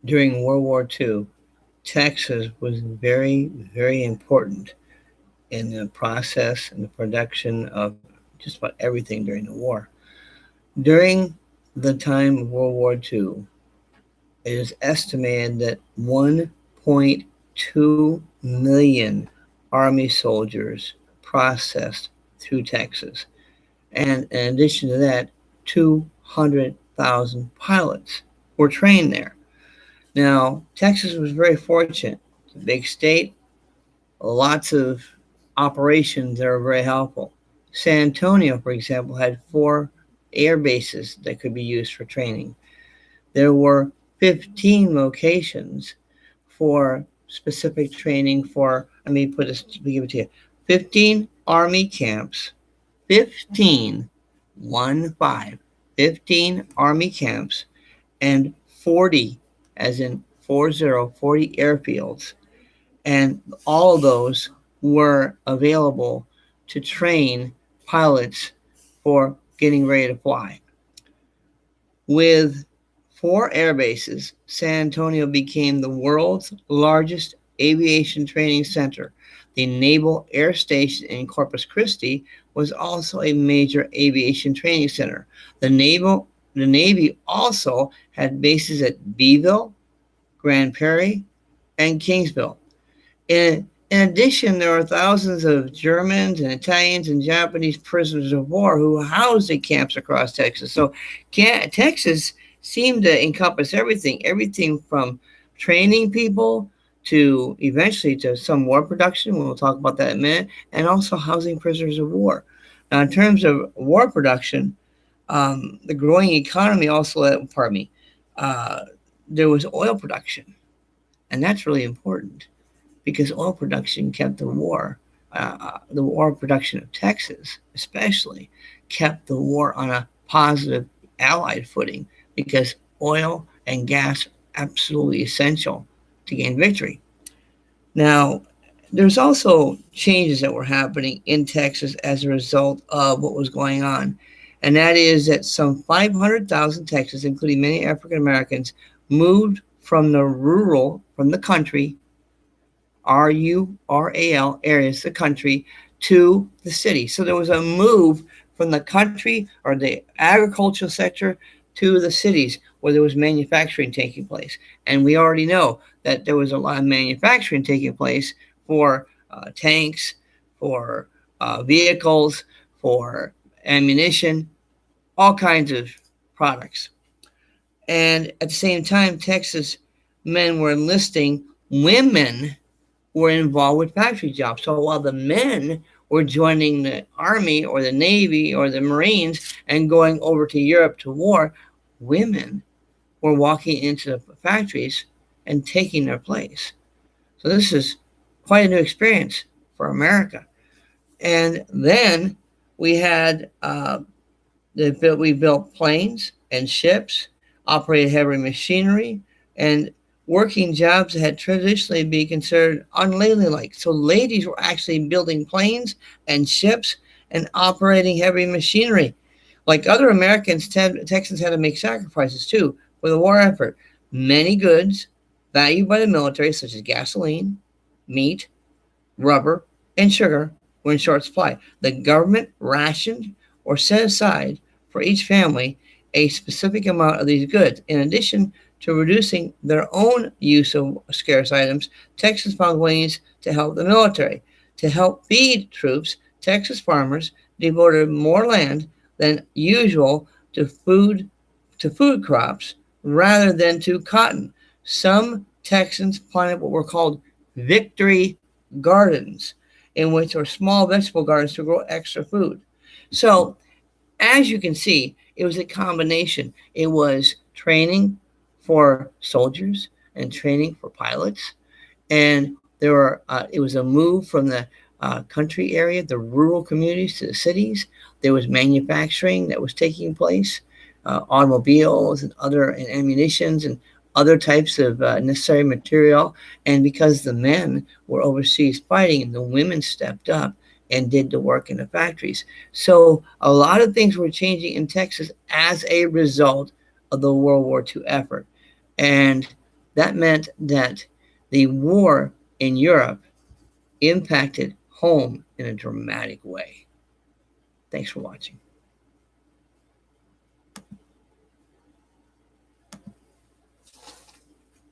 During World War II, Texas was very, very important in the process and the production of just about everything during the war. During the time of World War II, it is estimated that 1.2 million Army soldiers processed through Texas. And in addition to that, 200,000 pilots were trained there. Now, Texas was very fortunate. It's a big state, lots of operations that are very helpful. San Antonio, for example, had 4 air bases that could be used for training. There were 15 locations for specific training for, let me put this, let me give it to you, 15 Army camps, 15, 1 5, 15 Army camps, and 40, as in 40 airfields. And all of those were available to train pilots for getting ready to fly. With 4 air bases, San Antonio became the world's largest aviation training center. The Naval Air Station in Corpus Christi was also a major aviation training center. The Navy also had bases at Beeville, Grand Prairie, and Kingsville. In addition, there are thousands of Germans and Italians and Japanese prisoners of war who housed at camps across Texas. So Texas seemed to encompass everything from training people to eventually to some war production. We'll talk about that in a minute, and also housing prisoners of war. Now, in terms of war production, the growing economy also, pardon me, uh, there was oil production, and that's really important because oil production kept the war production of Texas, especially, kept the war on a positive Allied footing because oil and gas are absolutely essential to gain victory. Now, there's also changes that were happening in Texas as a result of what was going on. And that is that some 500,000 Texans, including many African Americans, moved from the country, rural areas of the country, to the city. So there was a move from the country or the agricultural sector to the cities where there was manufacturing taking place. And we already know that there was a lot of manufacturing taking place for tanks, for vehicles, for ammunition, all kinds of products. And at the same time, Texas men were enlisting women were involved with factory jobs. So while the men were joining the Army or the Navy or the Marines and going over to Europe to war, women were walking into the factories and taking their place. So this is quite a new experience for America. And then we had we built planes and ships, operated heavy machinery, and working jobs that had traditionally been considered unladylike. So ladies were actually building planes and ships and operating heavy machinery. Like other Americans, Texans had to make sacrifices too for the war effort. Many goods valued by the military, such as gasoline, meat, rubber, and sugar, were in short supply. The government rationed or set aside for each family a specific amount of these goods. In addition to reducing their own use of scarce items, Texas found ways to help the military. To help feed troops, Texas farmers devoted more land than usual to food crops rather than to cotton. Some Texans planted what were called victory gardens, in which were small vegetable gardens to grow extra food. So, as you can see, it was a combination. It was training for soldiers and training for pilots, and it was a move from the country area, the rural communities, to the cities. There was manufacturing that was taking place, automobiles and ammunitions and other types of necessary material. And because the men were overseas fighting, the women stepped up and did the work in the factories. So a lot of things were changing in Texas as a result of the World War II effort. And That meant that the war in Europe impacted home in a dramatic way. Thanks for watching.